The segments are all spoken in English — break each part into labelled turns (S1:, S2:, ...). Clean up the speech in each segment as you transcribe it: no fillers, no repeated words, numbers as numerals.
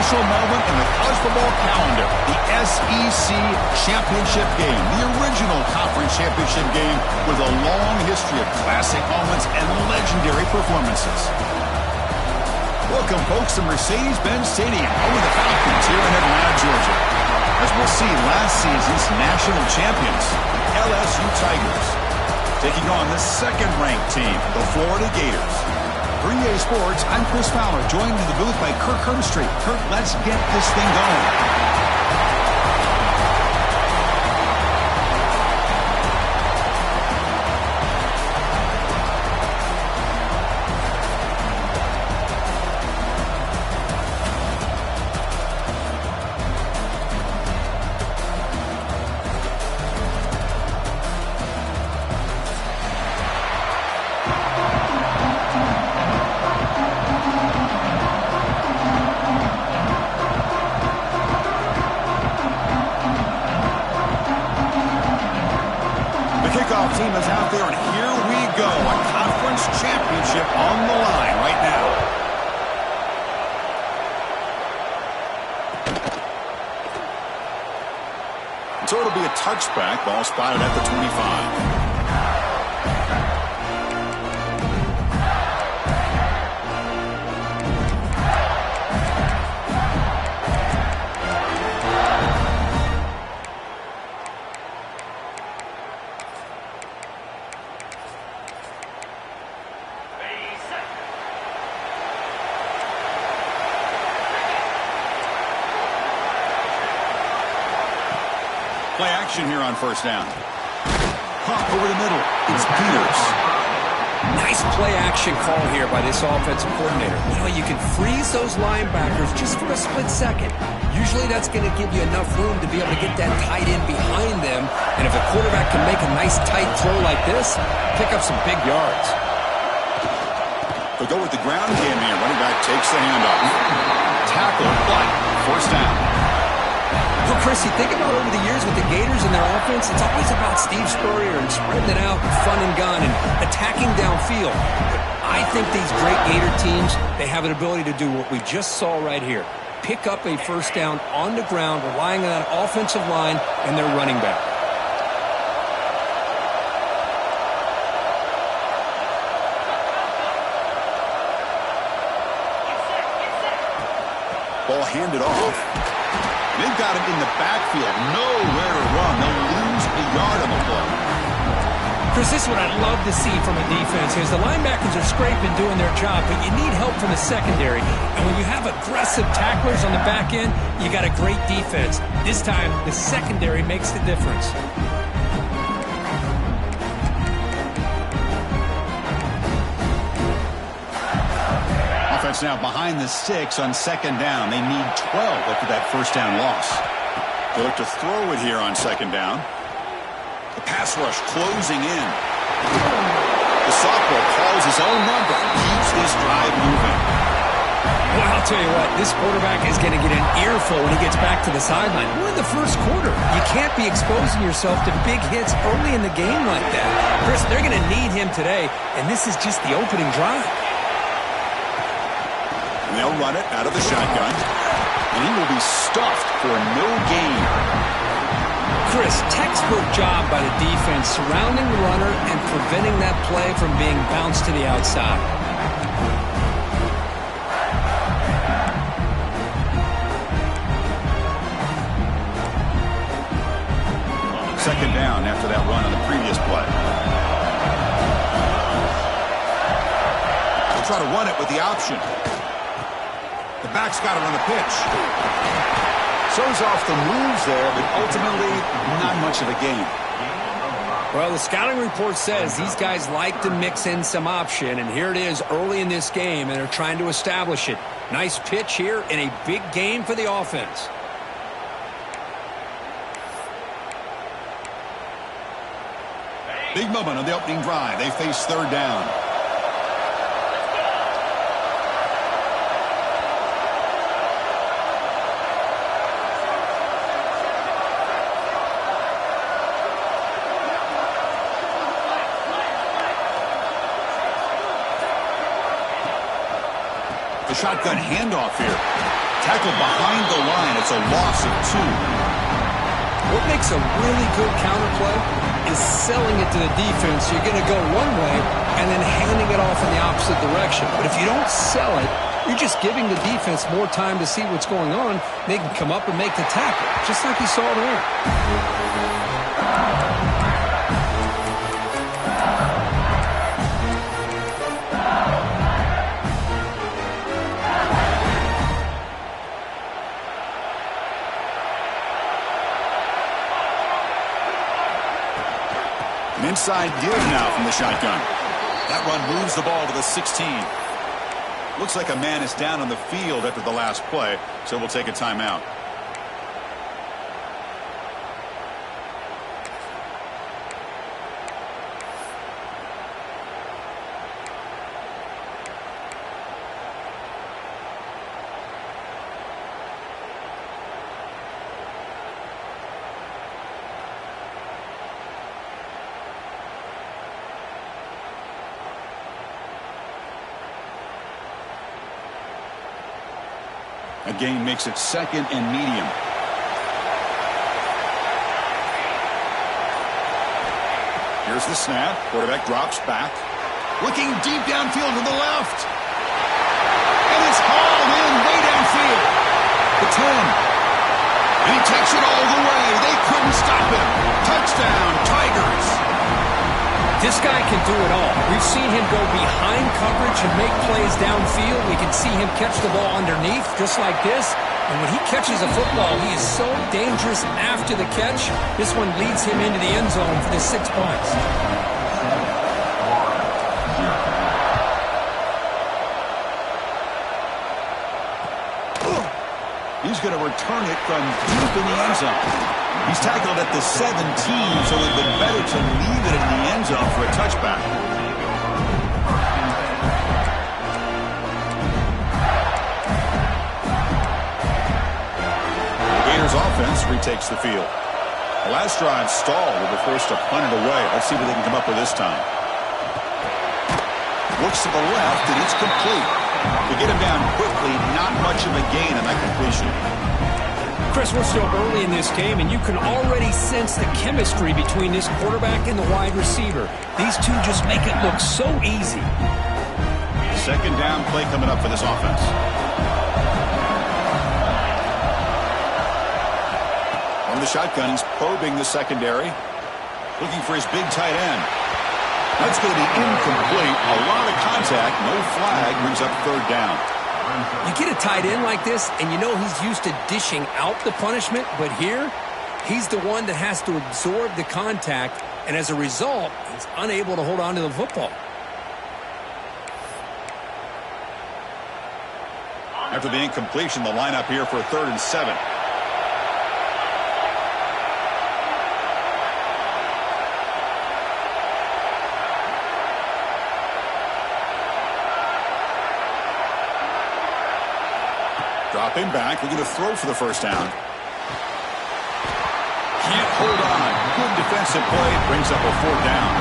S1: special moment in the college football calendar, the SEC championship game, the original conference championship game with a long history of classic moments and legendary performances. Welcome, folks, to Mercedes-Benz Stadium, home of the Falcons here in Atlanta, Georgia. As we'll see, last season's national champions, LSU Tigers, taking on the second-ranked team, the Florida Gators. For EA Sports, I'm Chris Fowler, joined in the booth by Kirk Herbstreit. Kirk, let's get this thing going. Team is out there, and here we go. A conference championship on the line right now. So it'll be a touchback. Ball spotted at the 25. Play action here on first down. Pop over the middle. It's Peters.
S2: Nice play action call here by this offensive coordinator. You know, you can freeze those linebackers just for a split second. Usually that's going to give you enough room to be able to get that tight end behind them. And if a quarterback can make a nice tight throw like this, pick up some big yards.
S1: They'll go with the ground game here. Running back takes the handoff. Tackle, but first down.
S2: Well, Chris, you think about over the years with the Gators and their offense, it's always about Steve Spurrier and spreading it out and fun and gun and attacking downfield. But I think these great Gator teams, they have an ability to do what we just saw right here. Pick up a first down on the ground, relying on that offensive line and their running back.
S1: Ball handed off. They've got him in the backfield. Nowhere to run. They'll lose a yard on the play.
S3: Chris, this is what I'd love to see from a defense. Is the linebackers are scraping, doing their job, but you need help from the secondary. And when you have aggressive tacklers on the back end, you got a great defense. This time, the secondary makes the difference.
S1: Offense now behind the sticks on second down. They need 12 after that first down loss. They look to throw it here on second down. The pass rush closing in. The sophomore calls his own number and keeps this drive moving.
S2: Well, I'll tell you what, this quarterback is going to get an earful when he gets back to the sideline. We're in the first quarter. You can't be exposing yourself to big hits early in the game like that. Chris, they're going to need him today, and this is just the opening drive.
S1: And they'll run it out of the shotgun. And he will be stuffed for no gain.
S2: Chris, textbook job by the defense surrounding the runner and preventing that play from being bounced to the outside.
S1: Second down after that run on the previous play. They'll try to run it with the option. The back's got it on the pitch. Shows off the moves there, but ultimately not much of a gain.
S2: Well, the scouting report says these guys like to mix in some option, and here it is early in this game, and they're trying to establish it. Nice pitch here in a big game for the offense.
S1: Big moment on the opening drive. They face third down. The shotgun handoff here. Tackled behind the line. It's a loss of 2.
S2: What makes a really good counterplay is selling it to the defense. You're going to go one way and then handing it off in the opposite direction. But if you don't sell it, you're just giving the defense more time to see what's going on. They can come up and make the tackle, just like you saw there.
S1: An inside give now from the shotgun. That run moves the ball to the 16. Looks like a man is down on the field after the last play, so we'll take a timeout. A gain makes it 2nd and medium. Here's the snap. Quarterback drops back. Looking deep downfield to the left. And it's hauled in way downfield. The 10. And he takes it all the way. They couldn't stop him. Touchdown, Tigers.
S2: This guy can do it all. We've seen him go behind coverage and make plays downfield. We can see him catch the ball underneath, just like this. And when he catches a football, he is so dangerous after the catch. This one leads him into the end zone for the 6 points.
S1: He's going to return it from deep in the end zone. He's tackled at the 17, so it would have been better to leave it in the end zone for a touchback. The Gators offense retakes the field. The last drive stalled. They were forced to punt it away. Let's see what they can come up with this time. Looks to the left, and it's complete. To get him down quickly, not much of a gain on that completion.
S2: Chris, we're still early in this game, and you can already sense the chemistry between this quarterback and the wide receiver. These two just make it look so easy.
S1: 2nd down play coming up for this offense. From the shotgun, he's probing the secondary. Looking for his big tight end. That's going to be incomplete. A lot of contact. No flag. Brings up 3rd down.
S2: You get a tight end like this, and you know he's used to dishing out the punishment, but here, he's the one that has to absorb the contact, and as a result, he's unable to hold on to the football.
S1: After the incompletion, the lineup here for 3rd and 7. Dropping back, looking to throw for the 1st down. Can't hold on. Good defensive play. Brings up a 4th down.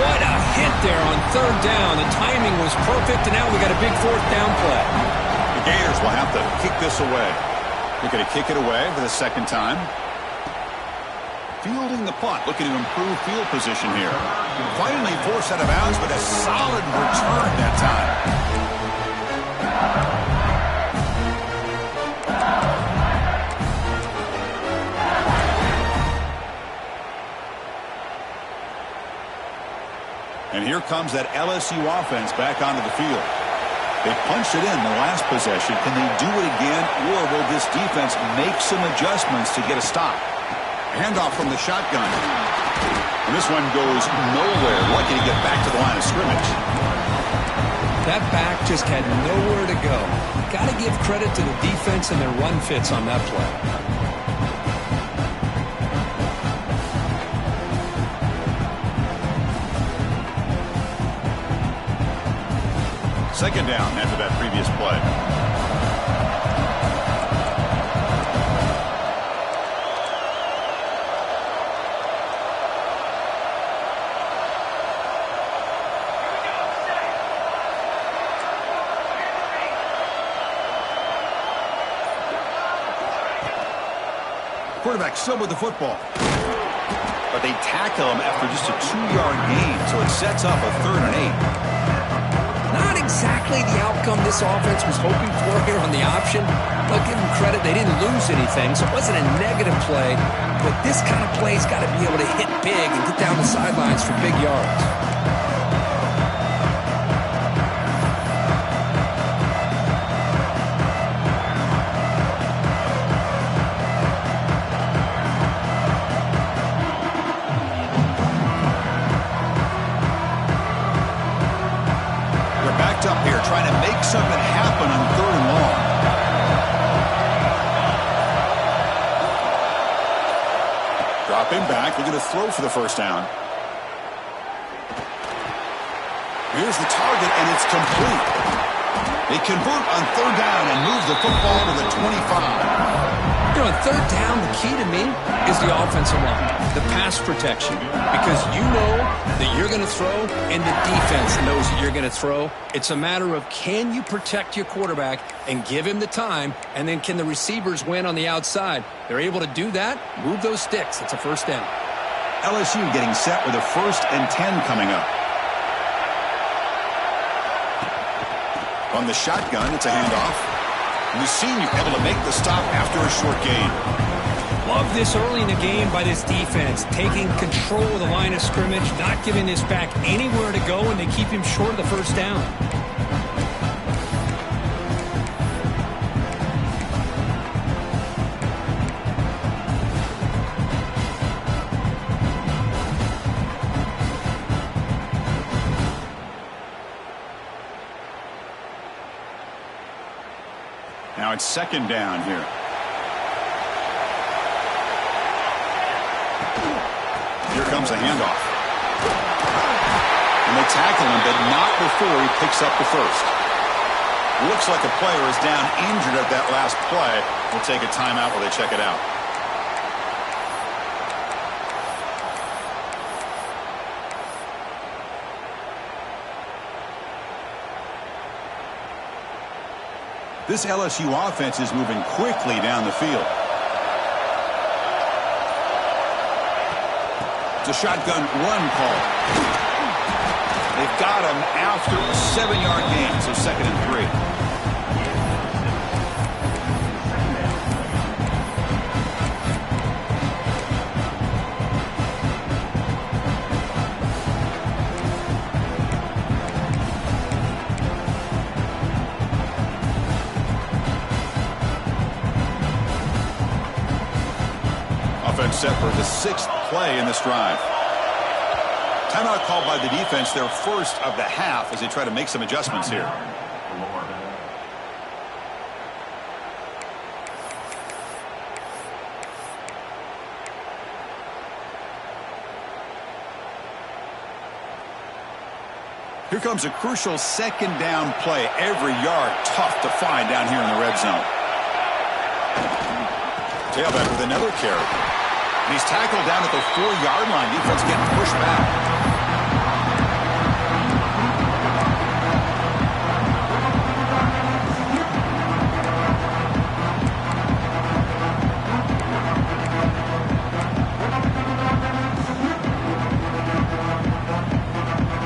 S2: What a hit there on 3rd down. The timing was perfect, and now we got a big 4th down play.
S1: The Gators will have to kick this away. They're going to kick it away for the 2nd time. Fielding the punt, looking to improve field position here. Finally forced out of bounds, but a solid return that time. And here comes that LSU offense back onto the field. They punched it in the last possession. Can they do it again, or will this defense make some adjustments to get a stop? Handoff from the shotgun. And this one goes nowhere. Lucky to get back to the line of scrimmage.
S2: That back just had nowhere to go. Got to give credit to the defense and their run fits on that play.
S1: 2nd down after that previous play. Quarterback still with the football. But they tackle him after just a 2-yard gain, so it sets up a 3rd and 8.
S2: Not exactly the outcome this offense was hoping for here on the option. I'll give them credit. They didn't lose anything, so it wasn't a negative play. But this kind of play's got to be able to hit big and get down the sidelines for big yards.
S1: Up here trying to make something happen on 3rd and long. Drop him back. They're going to throw for the 1st down. Here's the target, and it's complete. They convert on 3rd down and move the football to the 25.
S2: You know, on 3rd down, the key to me is the offensive line, the pass protection, because you know that you're going to throw and the defense knows that you're going to throw. It's a matter of can you protect your quarterback and give him the time, and then can the receivers win on the outside? They're able to do that, move those sticks. It's a 1st down.
S1: LSU getting set with a 1st and 10 coming up. On the shotgun, it's a handoff. And the senior able to make the stop after a short gain.
S3: Love this early in the game by this defense, taking control of the line of scrimmage, not giving this back anywhere to go, and they keep him short of the 1st down.
S1: Now it's 2nd down here. Here comes a handoff. And they tackle him, but not before he picks up the 1st. Looks like a player is down injured at that last play. We'll take a timeout while they check it out. This LSU offense is moving quickly down the field. It's a shotgun run call. They've got him after a 7-yard gain, so 2nd and 3. Offense set for the 6th play in this drive. Timeout called by the defense, their 1st of the half, as they try to make some adjustments here. Here comes a crucial 2nd down play. Every yard tough to find down here in the red zone. Tailback with another carry. And he's tackled down at the 4-yard line. Defense getting pushed back.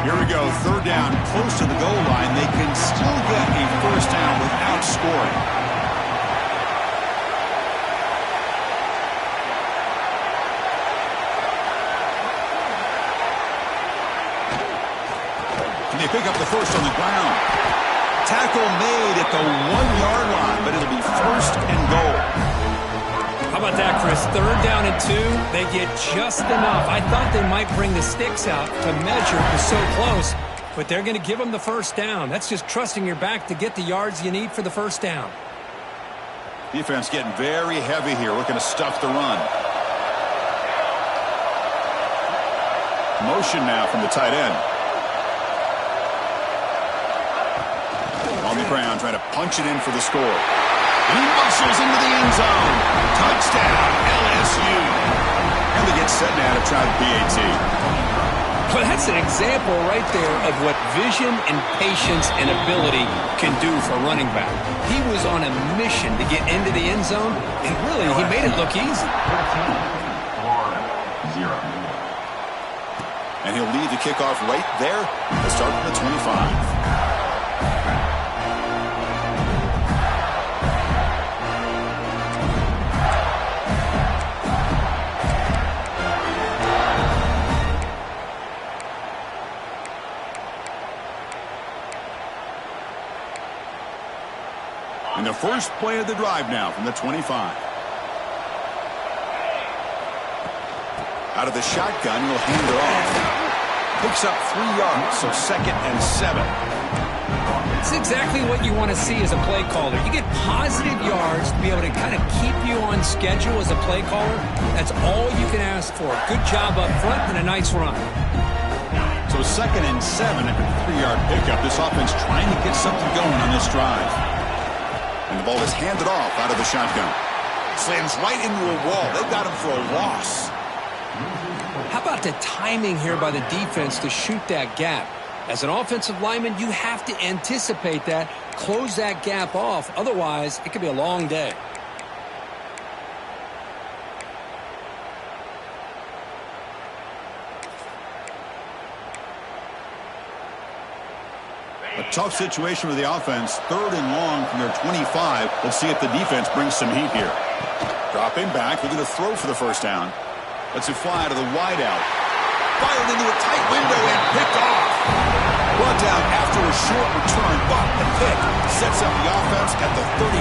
S1: Here we go. 3rd down, close to the goal line. They can still get a 1st down without scoring. They pick up the 1st on the ground. Tackle made at the 1-yard line, but it'll be 1st and goal.
S3: How about that, Chris? 3rd down and 2. They get just enough. I thought they might bring the sticks out to measure. It was so close, but they're going to give them the 1st down. That's just trusting your back to get the yards you need for the 1st down.
S1: Defense getting very heavy here, looking to stuff the run. Motion now from the tight end. On the ground, trying to punch it in for the score. And he muscles into the end zone. Touchdown, LSU. And they get set now to try the PAT.
S2: Well, that's an example right there of what vision and patience and ability can do for a running back. He was on a mission to get into the end zone, and really, he made it look easy.
S1: And he'll lead the kickoff right there to start from the 25. And the first play of the drive now from the 25. Out of the shotgun, he'll hand it off. Picks up 3 yards, so 2nd and 7.
S2: It's exactly what you want to see as a play caller. You get positive yards to be able to kind of keep you on schedule as a play caller. That's all you can ask for. Good job up front and a nice run.
S1: So 2nd and 7 at the 3-yard pickup. This offense trying to get something going on this drive. And the ball is handed off out of the shotgun. Slams right into a wall. They've got him for a loss.
S2: How about the timing here by the defense to shoot that gap? As an offensive lineman, you have to anticipate that, close that gap off. Otherwise, it could be a long day.
S1: A tough situation with the offense. 3rd and long from their 25. Let's see if the defense brings some heat here. Dropping back, looking to throw for the first down. Lets it fly to the wideout. Fired into a tight window and picked off. Brought down after a short return, but the pick sets up the offense at the 39.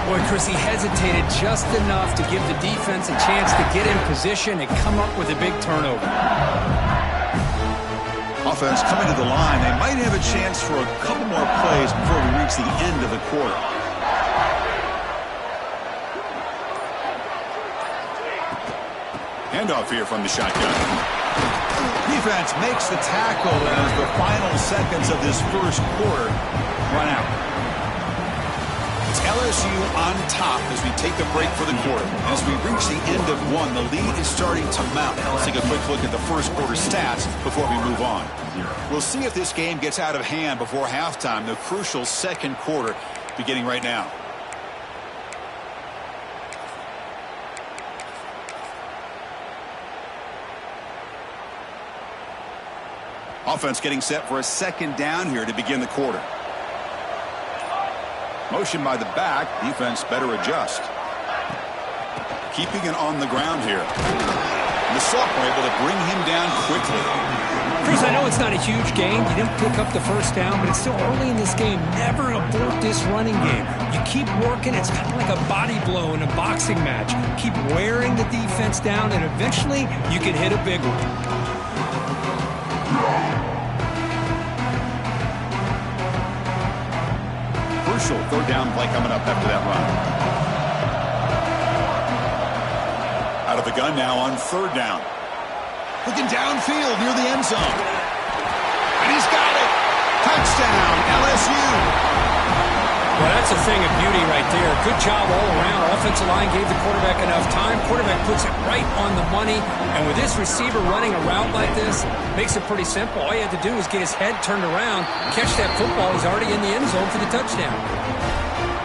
S2: Boy, Chris, he hesitated just enough to give the defense a chance to get in position and come up with a big turnover.
S1: Offense coming to the line. They might have a chance for a couple more plays before we reach the end of the quarter. Handoff here from the shotgun. Defense makes the tackle as the final seconds of this first quarter run out. It's LSU on top as we take a break for the quarter. As we reach the end of one, the lead is starting to mount. Let's take a quick look at the first quarter stats before we move on. We'll see if this game gets out of hand before halftime, the crucial second quarter beginning right now. Offense getting set for a 2nd down here to begin the quarter. Motion by the back. Defense better adjust. Keeping it on the ground here. And the sophomore able to bring him down quickly.
S2: Chris, I know it's not a huge game. You didn't pick up the first down, but it's still early in this game. Never abort this running game. You keep working. It's kind of like a body blow in a boxing match. Keep wearing the defense down, and eventually you can hit a big one.
S1: Crucial 3rd down play coming up after that run. Out of the gun now on 3rd down. Looking downfield near the end zone. And he's got it. Touchdown, LSU.
S2: Well, that's a thing of beauty right there. Good job all around. Offensive line gave the quarterback enough time. Quarterback puts it right on the money. And with this receiver running a route like this, makes it pretty simple. All you have to do is get his head turned around, catch that football. He's already in the end zone for the touchdown.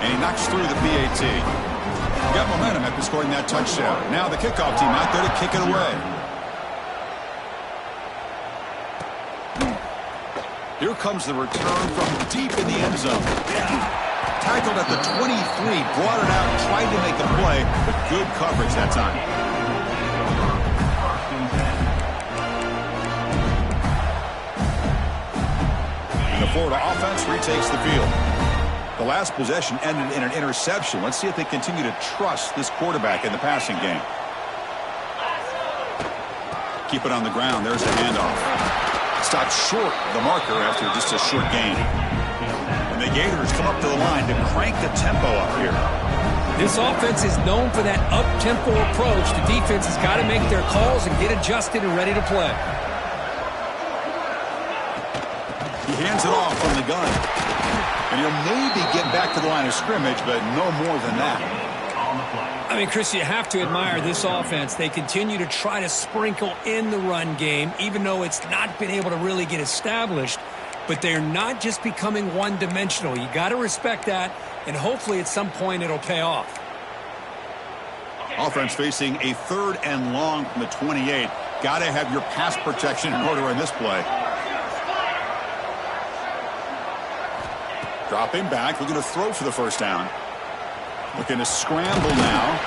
S1: And he knocks through the PAT. He got momentum after scoring that touchdown. Now the kickoff team out there to kick it away. Here comes the return from deep in the end zone. Tackled at the 23, brought it out, tried to make a play, but good coverage that time. And the Florida offense retakes the field. The last possession ended in an interception. Let's see if they continue to trust this quarterback in the passing game. Keep it on the ground. There's the handoff. Stopped short of the marker after just a short gain. And the Gators come up to the line to crank the tempo up here.
S2: This offense is known for that up-tempo approach. The defense has got to make their calls and get adjusted and ready to play.
S1: He hands it off from the gun. And he'll maybe get back to the line of scrimmage, but no more than that.
S2: I
S3: mean, Chris, you have to admire this offense. They continue to try to sprinkle in the run game, even though it's not been able to really get established. But they're not just becoming one-dimensional. You got to respect that, and hopefully at some point it'll pay off.
S1: Offense facing a 3rd and long from the 28. Got to have your pass protection in order in this play. Dropping back, looking to throw for the first down. Looking to scramble now.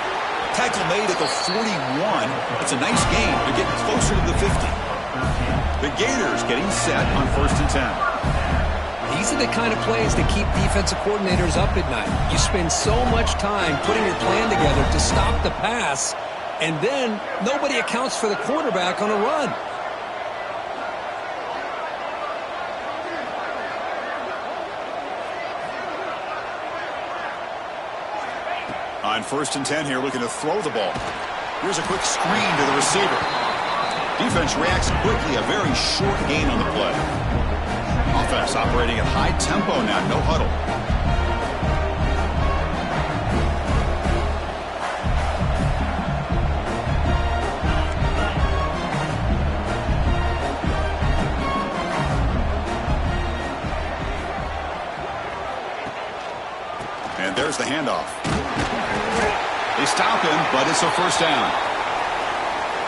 S1: Tackle made at the 41. It's a nice gain. They're getting closer to the 50. The Gators getting set on 1st and 10.
S2: These are the kind of plays that keep defensive coordinators up at night. You spend so much time putting your plan together to stop the pass, and then nobody accounts for the quarterback on a run.
S1: On 1st and 10 here, looking to throw the ball. Here's a quick screen to the receiver. Defense reacts quickly, a very short gain on the play. Offense operating at high tempo now, no huddle. And there's the handoff. They stop him, but it's a 1st down.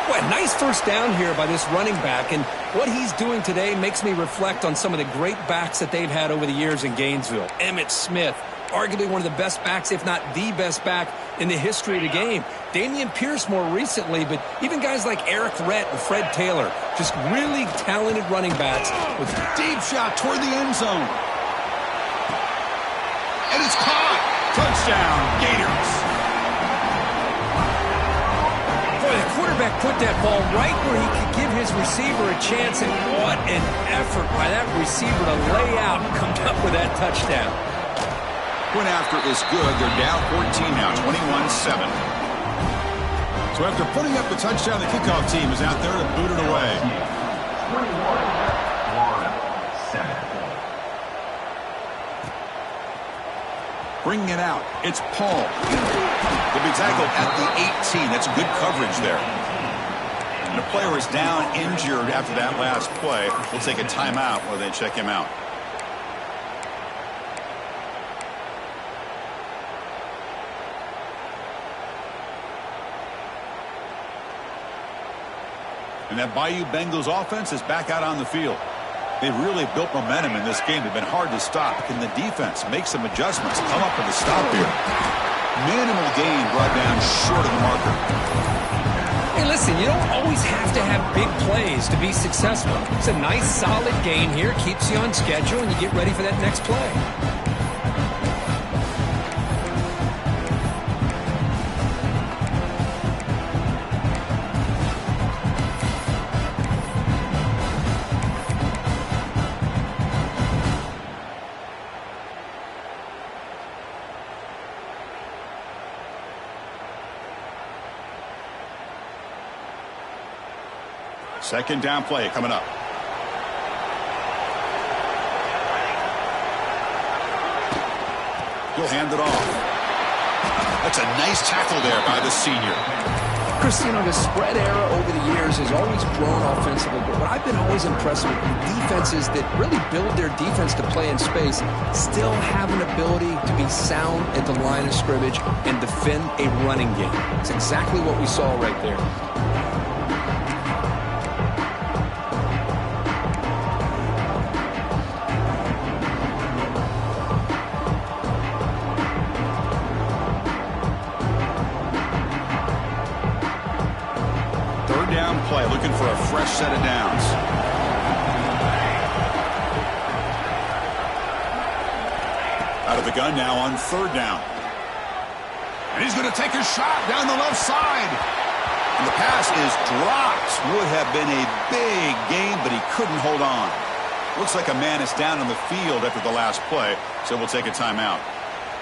S2: Boy, nice 1st down here by this running back, and what he's doing today makes me reflect on some of the great backs that they've had over the years in Gainesville. Emmitt Smith, arguably one of the best backs, if not the best back in the history of the game. Damian Pierce more recently, but even guys like Eric Rhett and Fred Taylor, just really talented running backs.
S1: With a deep shot toward the end zone. And it's caught. Touchdown, Gators.
S3: Boy, the quarterback put that ball right where he could give his receiver a chance, and what an effort by that receiver to lay out and come up with that touchdown.
S1: Point after is good. They're down 14 now, 21-7. So after putting up the touchdown, the kickoff team is out there to boot it away.
S4: 21-7.
S1: Bringing it out, it's Paul. The big tackle at the 18. That's good coverage there. And the player is down injured after that last play. We'll take a timeout while they check him out. And that Bayou Bengals offense is back out on the field. They've really built momentum in this game. They've been hard to stop. Can the defense make some adjustments? Come up with a stop here. Minimal gain brought down short of the marker.
S2: Hey, listen, you don't always have to have big plays to be successful. It's a nice, solid gain here. Keeps you on schedule, and you get ready for that next play.
S1: Second down play coming up. He'll hand it off. That's a nice tackle there by the senior.
S2: Chris, the spread era over the years has always grown offensively, but what I've been always impressed with the defenses that really build their defense to play in space still have an ability to be sound at the line of scrimmage and defend a running game. It's exactly what we saw right there.
S1: Play, looking for a fresh set of downs. Out of the gun now on 3rd down. And he's going to take a shot down the left side. And the pass is dropped. Would have been a big gain, but he couldn't hold on. Looks like a man is down on the field after the last play, so we'll take a timeout.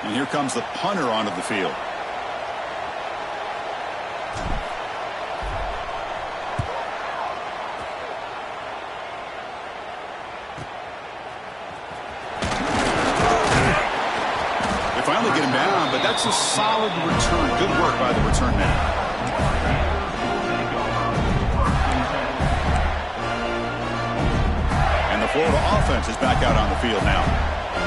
S1: And here comes the punter onto the field. That's a solid return. Good work by the return man. And the Florida offense is back out on the field now.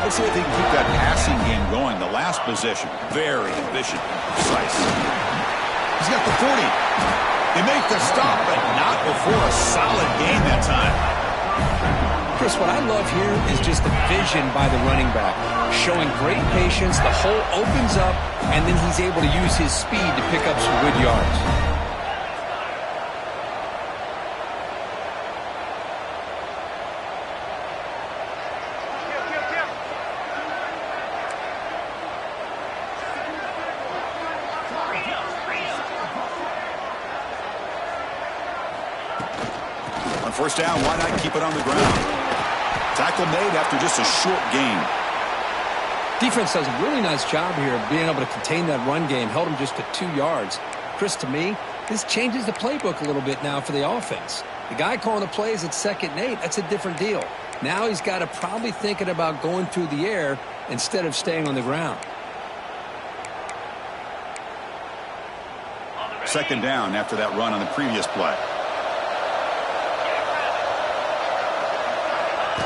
S1: Let's see if they can keep that passing game going. The last possession, very efficient, precise. He's got the 40. They make the stop, but not before a solid gain that time.
S2: Chris, what I love here is just the vision by the running back. Showing great patience, the hole opens up, and then he's able to use his speed to pick up some good yards.
S1: On first down, why not keep it on the ground? Tackle made after just a short gain.
S2: Defense does a really nice job here of being able to contain that run game. Held him just to 2 yards. Chris, to me, this changes the playbook a little bit now for the offense. The guy calling the plays at 2nd and 8, that's a different deal. Now he's got to probably thinking about going through the air instead of staying on the ground.
S1: 2nd down after that run on the previous play.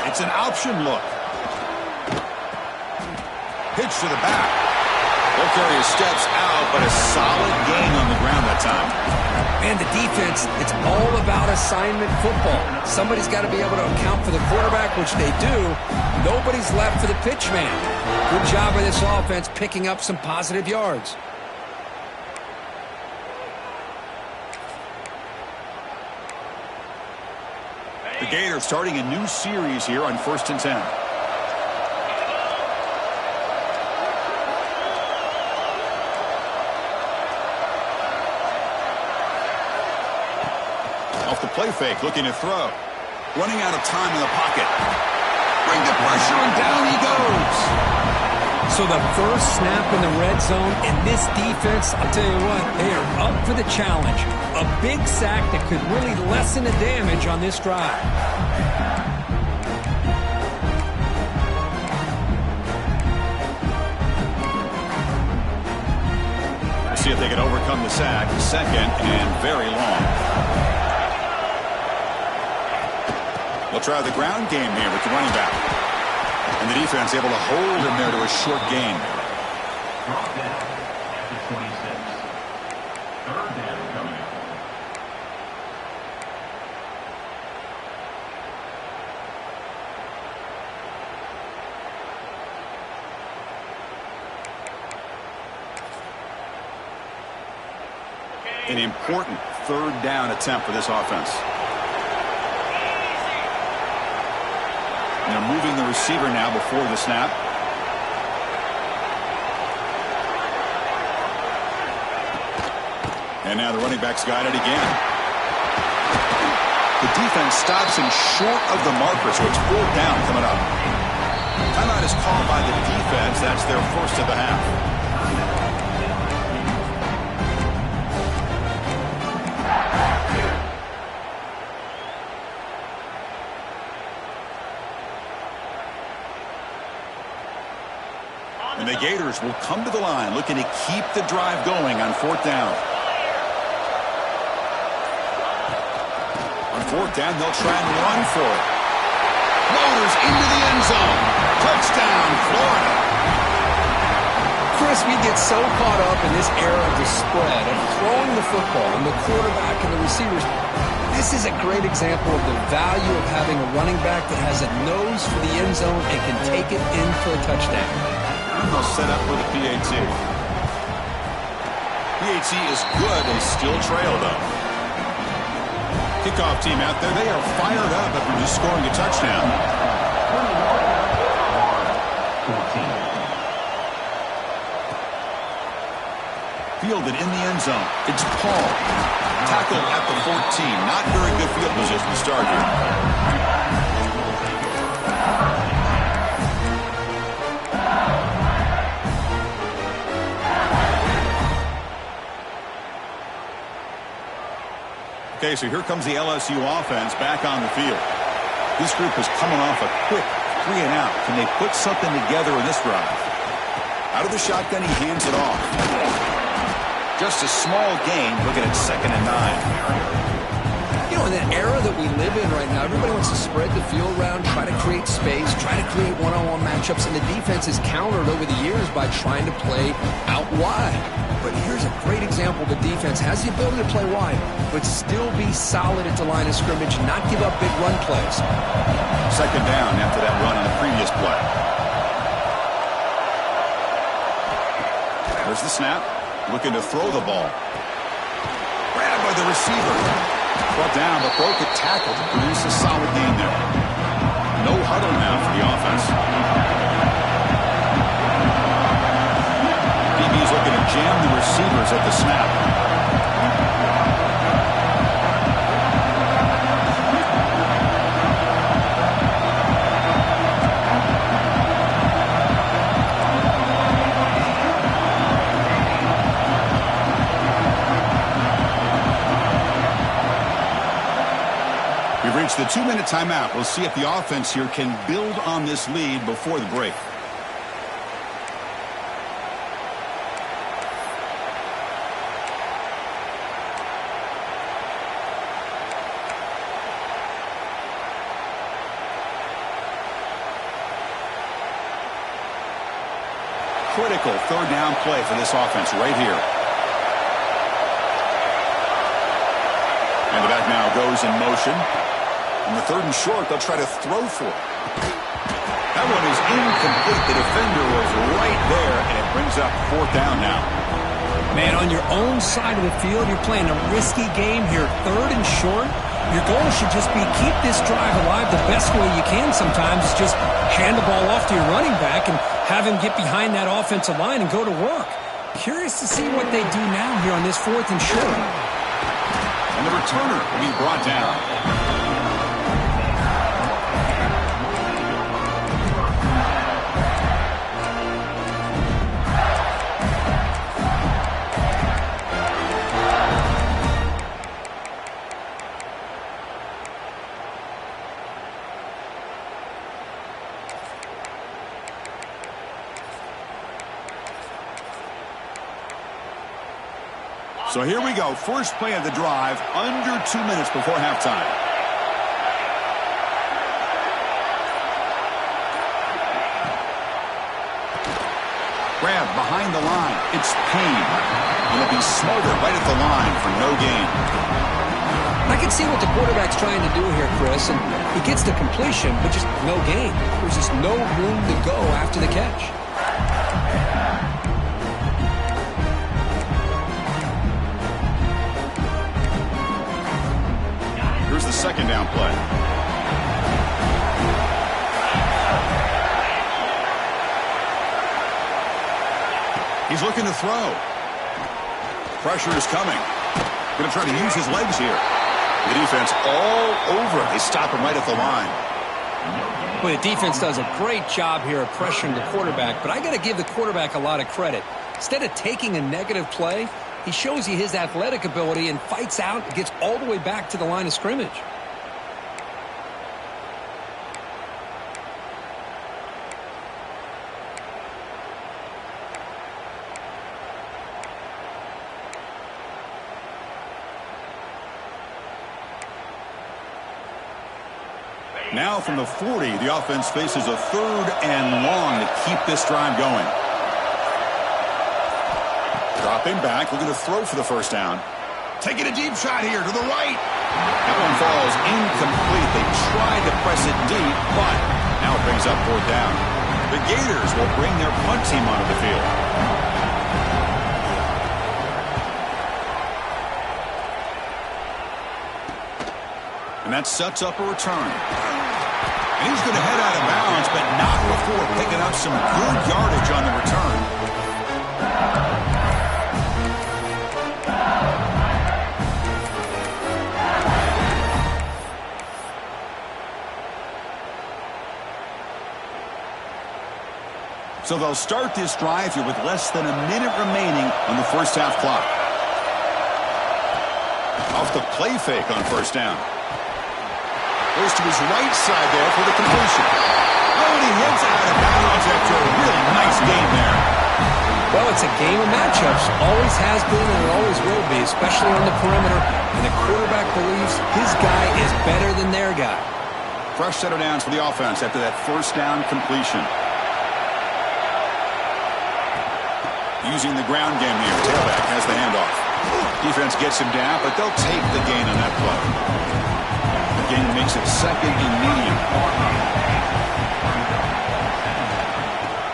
S1: It's an option look. Pitch to the back. Ball carrier steps out, but a solid gain on the ground that time.
S2: Man, the defense, it's all about assignment football. Somebody's got to be able to account for the quarterback, which they do. Nobody's left for the pitch man. Good job by this offense picking up some positive yards.
S1: The Gators starting a new series here on 1st and 10. Off the play fake, looking to throw. Running out of time in the pocket. Bring the pressure, and down he goes.
S3: So the first snap in the red zone, and this defense, I'll tell you what, they are up for the challenge. A big sack that could really lessen the damage on this drive.
S1: Let's see if they can overcome the sack. 2nd and very long. They'll try the ground game here with the running back. And the defense able to hold him there to a short gain.
S4: Drop down at the 26. 3rd down coming up.
S1: An important 3rd down attempt for this offense. And they're moving the receiver now before the snap. And now the running back's got it again. The defense stops him short of the marker, so it's 4th down coming up. Timeout is called by the defense. That's their first of the half. And the Gators will come to the line looking to keep the drive going on 4th down. On 4th down, they'll try and run for it. Motors into the end zone. Touchdown, Florida.
S2: Chris, we get so caught up in this era of the spread, of throwing the football and the quarterback and the receivers. This is a great example of the value of having a running back that has a nose for the end zone and can take it in for a touchdown.
S1: They'll set up for the PAT. PAT is good. They still trail, though. Kickoff team out there. They are fired up after just scoring a touchdown.
S4: 14.
S1: Fielded in the end zone. It's Paul. Tackled at the 14. Not very good field position to start here. Okay, so here comes the LSU offense back on the field. This group is coming off a quick 3-and-out. Can they put something together in this drive? Out of the shotgun, he hands it off. Just a small gain, looking at 2nd and 9.
S2: You know, in the era that we live in right now, everybody wants to spread the field around, try to create space, try to create one-on-one matchups, and the defense has countered over the years by trying to play out wide. But here's a great example. The defense has the ability to play wide, but still be solid at the line of scrimmage, not give up big run plays.
S1: 2nd down after that run on the previous play. There's the snap. Looking to throw the ball. Grabbed by the receiver. Brought down, but broke a tackle to produce a solid gain there. No huddle now for the offense. DB's looking to jam the receivers at the snap. We've reached the 2-minute timeout. We'll see if the offense here can build on this lead before the break. Critical 3rd down play for this offense right here. And the back now goes in motion. On the 3rd and short, they'll try to throw for it. That one is incomplete. The defender was right there, and it brings up 4th down now.
S2: Man, on your own side of the field, you're playing a risky game here. 3rd and short. Your goal should just be keep this drive alive the best way you can sometimes. Just hand the ball off to your running back and have him get behind that offensive line and go to work. Curious to see what they do now here on this 4th and short.
S1: And the returner will be brought down. So here we go. First play of the drive, under 2 minutes before halftime. Grab behind the line. It's Payne. And it'll be smothered right at the line for no gain.
S2: I can see what the quarterback's trying to do here, Chris, and he gets the completion, but just no gain. There's just no room to go after the catch.
S1: Here's the 2nd down play. He's looking to throw. Pressure is coming. Going to try to use his legs here. The defense all over it. They stop him right at the line.
S2: Well, the defense does a great job here of pressuring the quarterback, but I got to give the quarterback a lot of credit. Instead of taking a negative play, he shows you his athletic ability and fights out and gets all the way back to the line of scrimmage.
S1: Now from the 40, the offense faces a 3rd and long to keep this drive going. Dropping back, looking to throw for the 1st down. Taking a deep shot here to the right. That one falls incomplete. They tried to press it deep, but now it brings up 4th down. The Gators will bring their punt team onto the field. And that sets up a return. And he's going to head out of bounds, but not before picking up some good yardage on the return. So they'll start this drive here with less than a minute remaining on the 1st half clock. Off the play fake on 1st down. Goes to his right side there for the completion. Oh, and he heads out of bounds after a really nice game there.
S2: Well, it's a game of matchups. Always has been and it always will be, especially on the perimeter. And the quarterback believes his guy is better than their guy.
S1: Fresh set of downs for the offense after that first down completion. Using the ground game here. Tailback has the handoff. Defense gets him down, but they'll take the gain on that play. The gain makes it second and medium.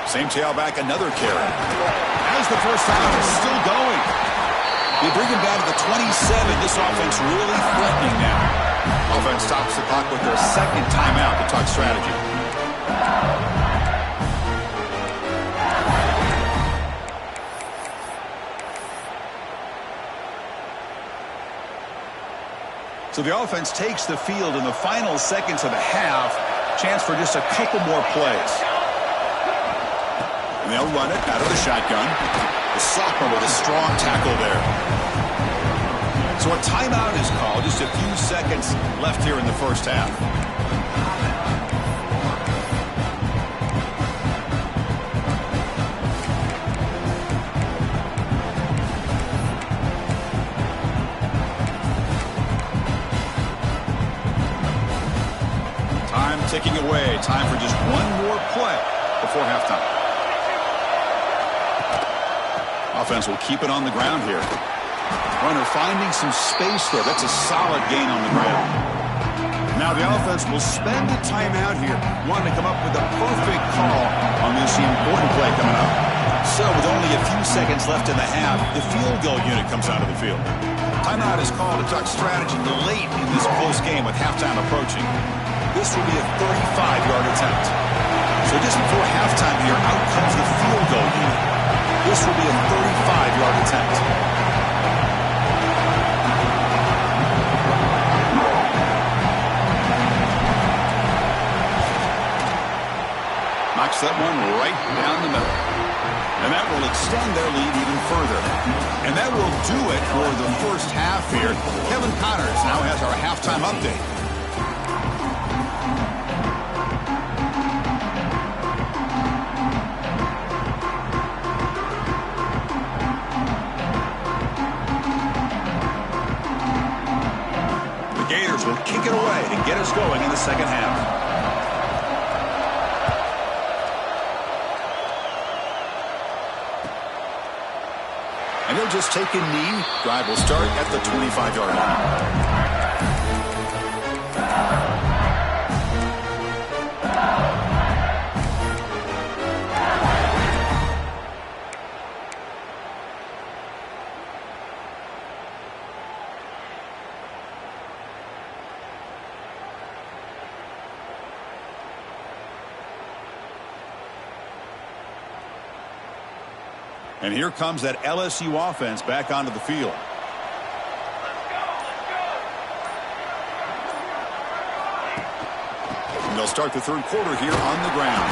S1: Same tailback, another carry. As the first down is still going. They bring him down to the 27. This offense really threatening now. Offense stops the clock with their second timeout to talk strategy. So the offense takes the field in the final seconds of the half. Chance for just a couple more plays. And they'll run it out of the shotgun. The sophomore with a strong tackle there. So a timeout is called. Just a few seconds left here in the first half. Ticking away. Time for just one more play before halftime. Offense will keep it on the ground here. Runner finding some space there. That's a solid gain on the ground. Now the offense will spend the timeout here, wanting to come up with a perfect call on this important play coming up. So with only a few seconds left in the half, the field goal unit comes out of the field. Timeout is called to talk strategy late in this close game with halftime approaching. This will be a 35-yard attempt. So just before halftime here, out comes the field goal unit. This will be a 35-yard attempt. Knocks that one right down the middle. And that will extend their lead even further. And that will do it for the first half here. Kevin Connors now has our halftime update. Will kick it away to get us going in the second half. And they'll just take a knee. Drive will start at the 25-yard line. And here comes that LSU offense back onto the field. And they'll start the third quarter here on the ground.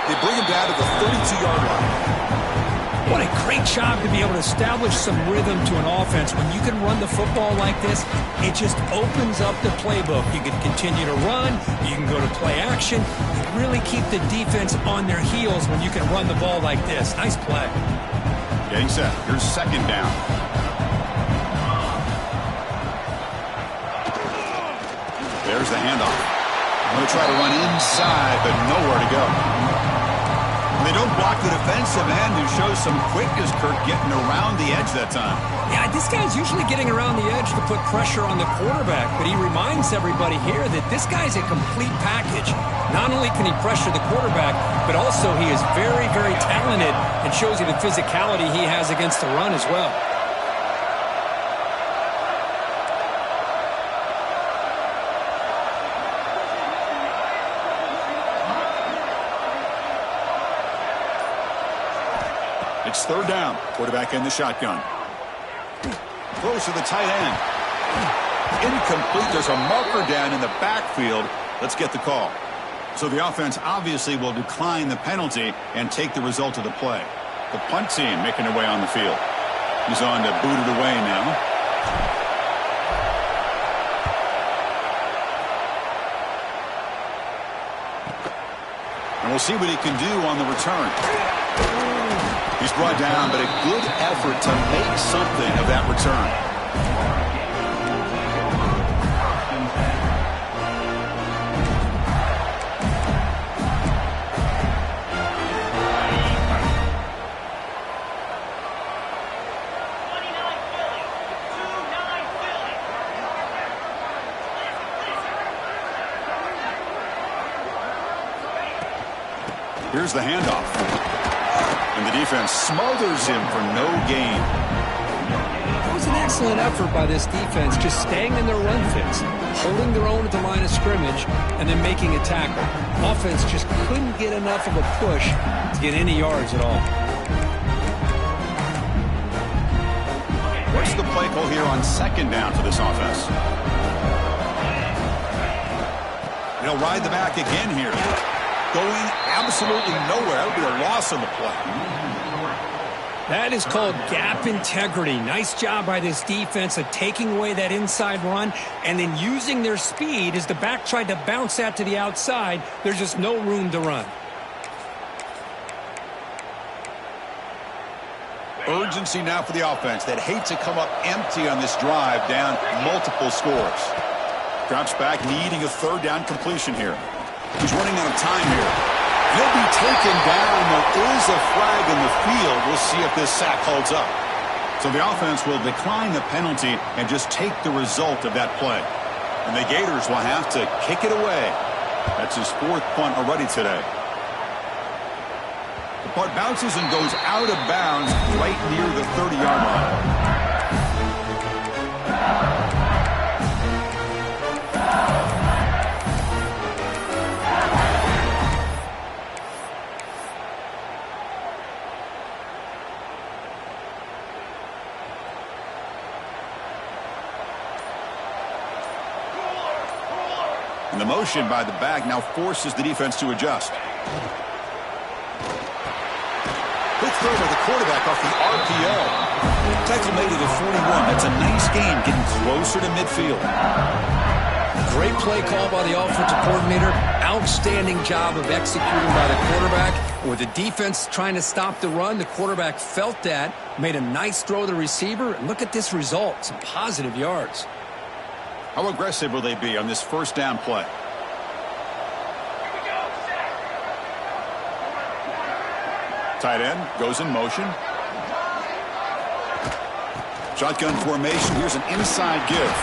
S1: They bring him down to the 32-yard line.
S3: What a great job to be able to establish some rhythm to an offense. When you can run the football like this, it just opens up the playbook. You can continue to run. You can go to play action. Really keep the defense on their heels when you can run the ball like this. Nice play.
S1: Getting set. Here's second down. There's the handoff. Going to try to run inside, but nowhere to go. And they don't block the defensive end, who shows some quickness, Kirk, getting around the edge that time.
S3: Yeah, this guy's usually getting around the edge to put pressure on the quarterback, but he reminds everybody here that this guy's a complete package. Not only can he pressure the quarterback, but also he is very, very talented and shows you the physicality he has against the run as well.
S1: It's third down. Quarterback in the shotgun. Throws to the tight end. Incomplete. There's a marker down in the backfield. Let's get the call. So the offense obviously will decline the penalty and take the result of the play. The punt team making their way on the field. He's on to boot it away now. And we'll see what he can do on the return. He's brought down, but a good effort to make something of that return. Here's the handoff. And the defense smothers him for no gain.
S2: It was an excellent effort by this defense, just staying in their run fits, holding their own at the line of scrimmage, and then making a tackle. Offense just couldn't get enough of a push to get any yards at all.
S1: What's the play call here on second down for this offense? They'll ride the back again here. Going absolutely nowhere. That would be a loss on the play.
S3: That is called gap integrity. Nice job by this defense of taking away that inside run and then using their speed as the back tried to bounce that to the outside. There's just no room to run.
S1: Urgency now for the offense that hate to come up empty on this drive, down multiple scores. Drops back, needing a third down completion here. He's running out of time here. He'll be taken down. There is a flag in the field. We'll see if this sack holds up. So the offense will decline the penalty and just take the result of that play. And the Gators will have to kick it away. That's his fourth punt already today. The punt bounces and goes out of bounds right near the 30-yard line. And the motion by the back now forces the defense to adjust. Quick throw by the quarterback off the RPO. Tackle made it at 41. That's a nice gain, getting closer to midfield.
S2: Great play call by the offensive coordinator. Outstanding job of executing by the quarterback. With the defense trying to stop the run, the quarterback felt that, made a nice throw to the receiver. And look at this result, some positive yards.
S1: How aggressive will they be on this first down play? Tight end goes in motion. Shotgun formation. Here's an inside give.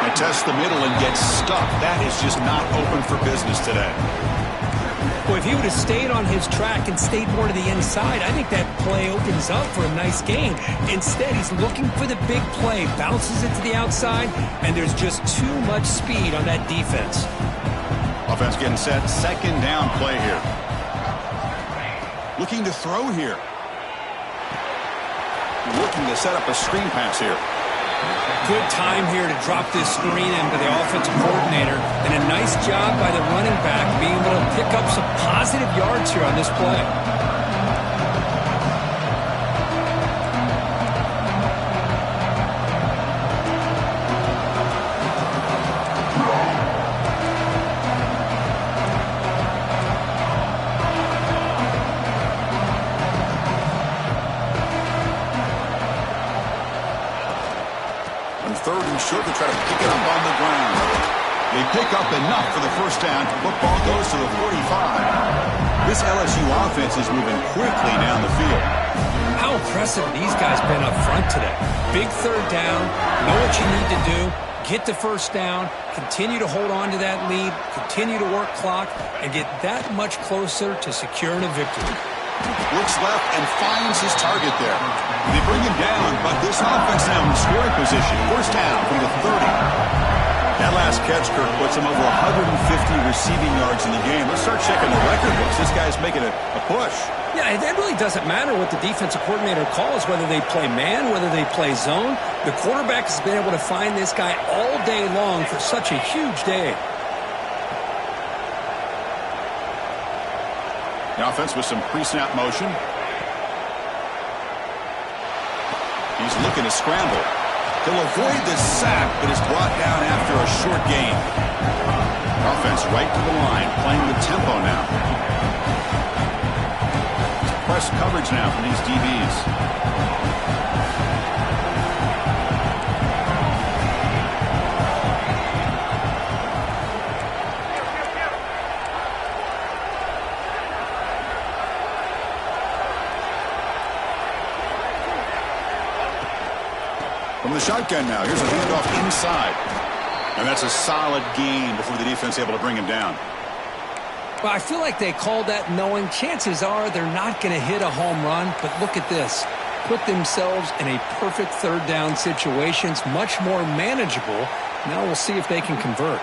S1: They test the middle and get stuck. That is just not open for business today.
S3: Well, if he would have stayed on his track and stayed more to the inside, I think that play opens up for a nice gain. Instead, he's looking for the big play, bounces it to the outside, and there's just too much speed on that defense.
S1: Offense getting set. Second down play here. Looking to throw here. Looking to set up a screen pass here.
S2: Good time here to drop this screen into the offensive coordinator. And a nice job by the running back being able to pick up some positive yards here on this play.
S1: Third and short to try to pick it up on the ground. They pick up enough for the first down. Football goes to the 45. This LSU offense is moving quickly down the field.
S2: How impressive these guys been up front today. Big third down, know what you need to do, get the first down, continue to hold on to that lead, continue to work clock, and get that much closer to securing a victory.
S1: Looks left and finds his target there. They bring him down, but this offense now in scoring position. First down from the 30. That last catch, Kirk, puts him over 150 receiving yards in the game. Let's start checking the record books. This guy's making a push.
S2: Yeah, it really doesn't matter what the defensive coordinator calls, whether they play man, whether they play zone. The quarterback has been able to find this guy all day long for such a huge day.
S1: The offense with some pre-snap motion. He's looking to scramble. He'll avoid the sack, but is brought down after a short gain. Offense right to the line, playing with tempo now. press coverage now from these DBs. From the shotgun now, here's a handoff inside. And that's a solid gain before the defense able to bring him down.
S2: Well, I feel like they called that knowing chances are they're not going to hit a home run. But look at this. Put themselves in a perfect third down situation. It's much more manageable. Now we'll see if they can convert.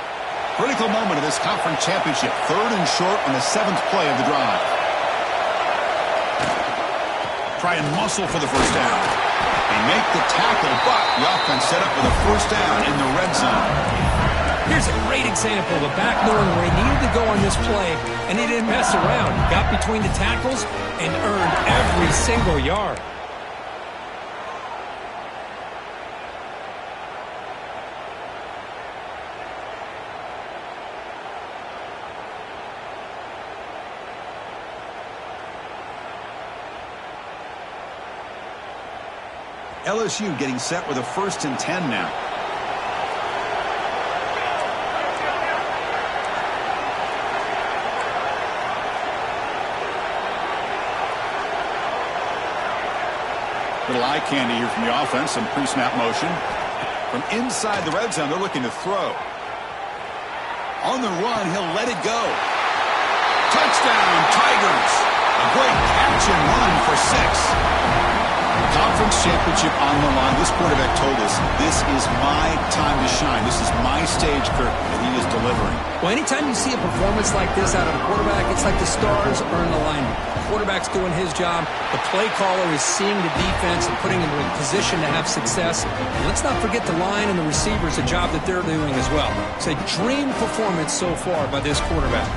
S1: Critical moment of this conference championship. 3rd and short on the 7th play of the drive. Try and muscle for the first down. They make the tackle, but the offense set up with a first down in the red zone.
S2: Here's a great example of a back knowing where he needed to go on this play, and he didn't mess around. He got between the tackles and earned every single yard.
S1: LSU getting set with a 1st and 10 now. Little eye candy here from the offense, some pre-snap motion. From inside the red zone, they're looking to throw. On the run, he'll let it go. Touchdown, Tigers! A great catch and run for 6. Conference championship on the line. This quarterback told us, this is my time to shine. This is my stage, Kirk, and he is delivering.
S2: Well, anytime you see a performance like this out of a quarterback, it's like the stars are in alignment. The quarterback's doing his job. The play caller is seeing the defense and putting him in a position to have success. And let's not forget the line and the receivers, the job that they're doing as well. It's a dream performance so far by this quarterback.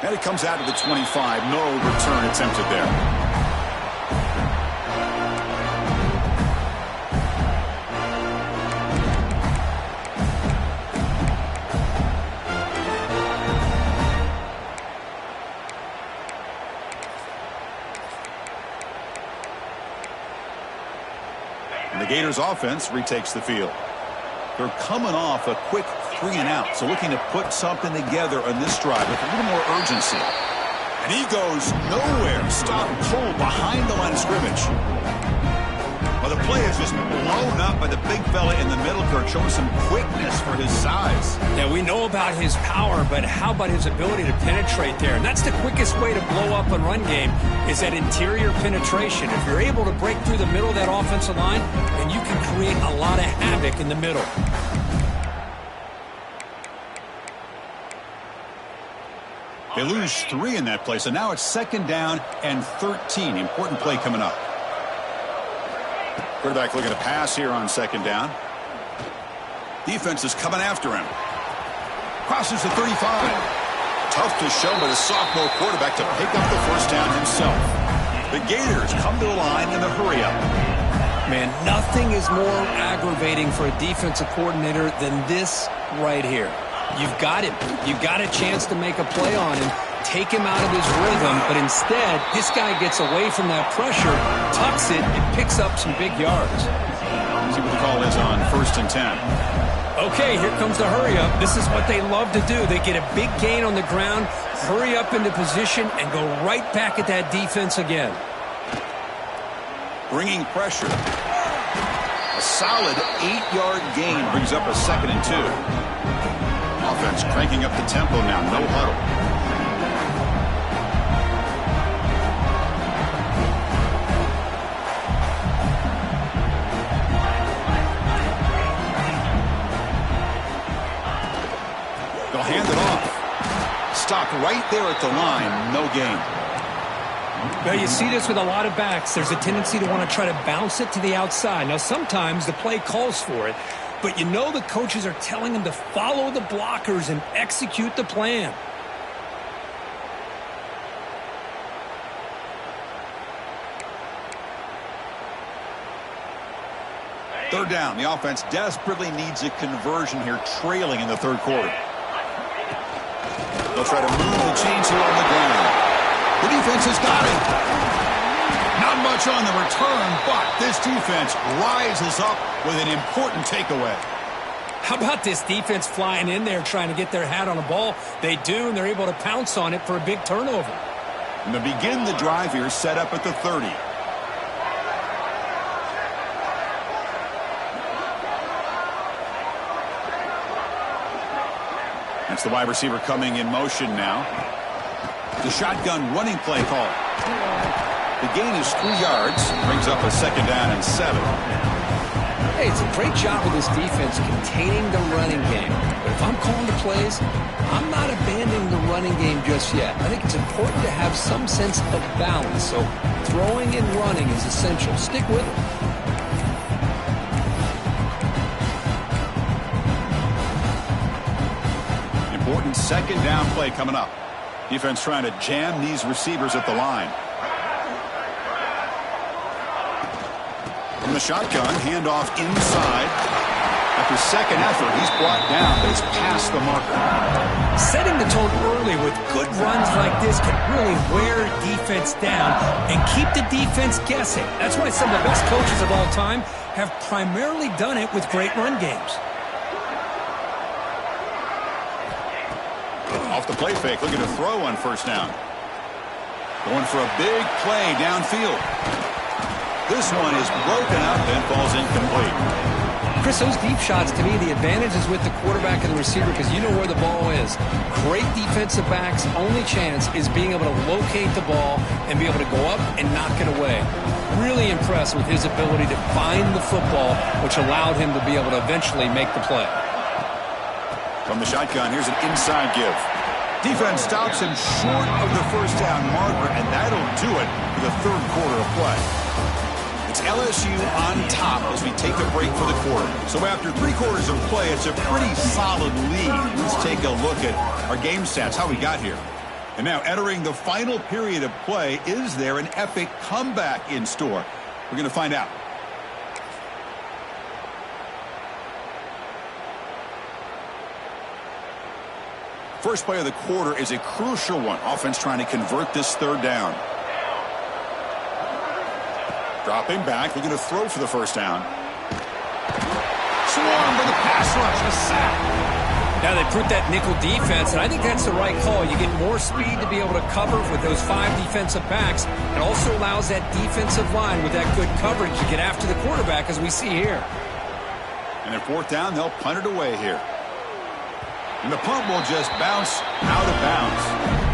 S1: And it comes out to the 25. No return attempted there. And the Gators offense retakes the field. They're coming off a quick 3 and out, so looking to put something together on this drive with a little more urgency. And he goes nowhere. Stop cold behind the line of scrimmage. Well, the play is just blown up by the big fella in the middle, Kirk, showing some quickness for his size.
S2: Yeah, we know about his power, but how about his ability to penetrate there? And that's the quickest way to blow up a run game is that interior penetration. If you're able to break through the middle of that offensive line, then you can create a lot of havoc in the middle.
S1: They lose 3 in that play, so now it's 2nd down and 13. Important play coming up. Quarterback looking to pass here on 2nd down. Defense is coming after him. Crosses the 35. Tough to show by the sophomore quarterback to pick up the first down himself. The Gators come to the line in the hurry-up.
S2: Man, nothing is more aggravating for a defensive coordinator than this right here. You've got him. You've got a chance to make a play on him, take him out of his rhythm, but instead, this guy gets away from that pressure, tucks it, and picks up some big yards.
S1: See what the call is on 1st and 10.
S2: Okay, here comes the hurry-up. This is what they love to do. They get a big gain on the ground, hurry up into position, and go right back at that defense again.
S1: Bringing pressure. A solid 8-yard gain brings up a 2nd and 2. Offense cranking up the tempo now. No huddle. They'll hand it off. Stop right there at the line. No gain.
S2: Well, you see this with a lot of backs. There's a tendency to want to try to bounce it to the outside. Now, sometimes the play calls for it, but you know the coaches are telling them to follow the blockers and execute the plan.
S1: Third down. The offense desperately needs a conversion here, trailing in the third quarter. They'll try to move the chains here on the ground. The defense has got it. Not much on the return, but this defense rises up with an important takeaway.
S3: How about this defense flying in there trying to get their hat on a ball? They do, and they're able to pounce on it for a big turnover.
S1: And to begin the drive here, set up at the 30. That's the wide receiver coming in motion now. The shotgun running play call. The gain is 3 yards. Brings up a second down and 7.
S2: Hey, it's a great job with this defense containing the running game. But if I'm calling the plays, I'm not abandoning the running game just yet. I think it's important to have some sense of balance. So throwing and running is essential. Stick with it.
S1: Important second down play coming up. Defense trying to jam these receivers at the line. From the shotgun, handoff inside. After second effort, he's brought down, but he's past the marker.
S3: Setting the tone early with good runs like this can really wear defense down and keep the defense guessing. That's why some of the best coaches of all time have primarily done it with great run games.
S1: Off the play fake, looking to throw on first down. Going for a big play downfield. This one is broken up and falls incomplete.
S2: Chris, those deep shots, to me, the advantage is with the quarterback and the receiver because you know where the ball is. Great defensive backs' only chance is being able to locate the ball and be able to go up and knock it away. Really impressed with his ability to find the football, which allowed him to be able to eventually make the play.
S1: From the shotgun, here's an inside give. Defense stops him short of the first down marker, and that'll do it for the third quarter of play. It's LSU on top as we take a break for the quarter. So after 3 quarters of play, it's a pretty solid lead. Let's take a look at our game stats, how we got here. And now entering the final period of play, is there an epic comeback in store? We're going to find out. First play of the quarter is a crucial one. Offense trying to convert this third down. Dropping back, looking to throw for the first down. Swarm for the pass rush, a sack.
S3: Now they put that nickel defense, and I think that's the right call. You get more speed to be able to cover with those 5 defensive backs. It also allows that defensive line with that good coverage to get after the quarterback, as we see here.
S1: And at fourth down, they'll punt it away here. And the punt will just bounce out of bounds.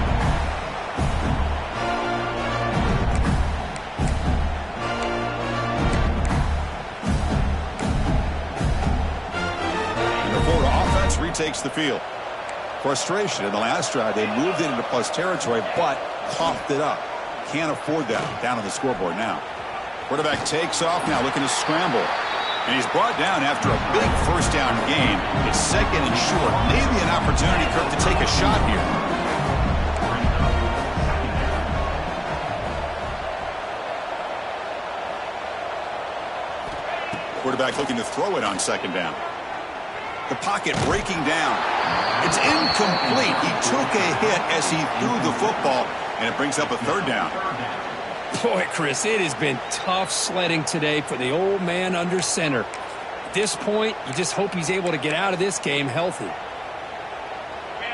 S1: Retakes the field. Frustration in the last drive. They moved it into plus territory, but coughed it up. Can't afford that down on the scoreboard now. Quarterback takes off now, looking to scramble. And he's brought down after a big first down gain. It's second and short. Maybe an opportunity, Kirk, to take a shot here. Quarterback looking to throw it on second down. The pocket breaking down. It's incomplete. He took a hit as he threw the football, and it brings up a third down.
S3: Boy, Chris, it has been tough sledding today for the old man under center. At this point, you just hope he's able to get out of this game healthy.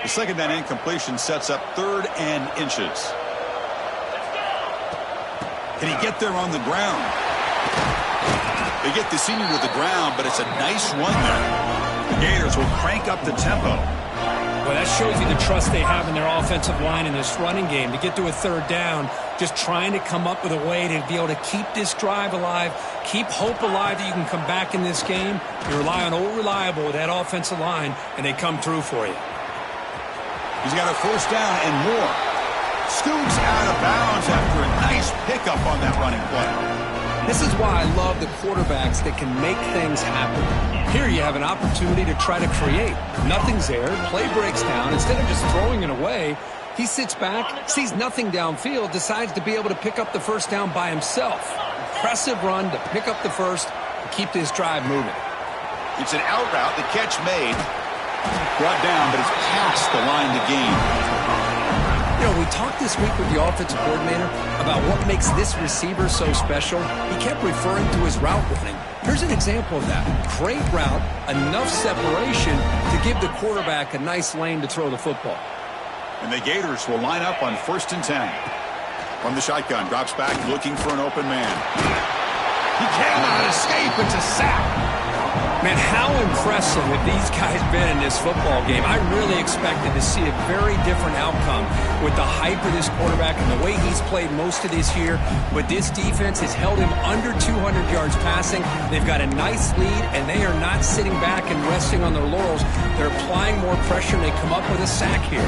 S1: The second down incompletion sets up 3rd and inches. Can he get there on the ground? They get the senior to the ground, but it's a nice run there. The Gators will crank up the tempo.
S3: Well, that shows you the trust they have in their offensive line in this running game. To get to a third down, just trying to come up with a way to be able to keep this drive alive, keep hope alive that you can come back in this game. You rely on old reliable with that offensive line, and they come through for you.
S1: He's got a first down and more. Scoots out of bounds after a nice pickup on that running play.
S2: This is why I love the quarterbacks that can make things happen. Here you have an opportunity to try to create. Nothing's there. Play breaks down. Instead of just throwing it away, he sits back, sees nothing downfield, decides to be able to pick up the first down by himself. Impressive run to pick up the first Keep this drive moving.
S1: It's an out route. The catch made. Brought down, but it's past the line to gain.
S2: You know, we talked this week with the offensive coordinator about what makes this receiver so special. He kept referring to his route running. Here's an example of that. Great route, enough separation to give the quarterback a nice lane to throw the football.
S1: And the Gators will line up on 1st and 10. From the shotgun, drops back looking for an open man. He cannot escape. It's a sack.
S2: Man, how impressive have these guys been in this football game. I really expected to see a very different outcome with the hype of this quarterback and the way he's played most of this year. But this defense has held him under 200 yards passing. They've got a nice lead, and they are not sitting back and resting on their laurels. They're applying more pressure, and they come up with a sack here.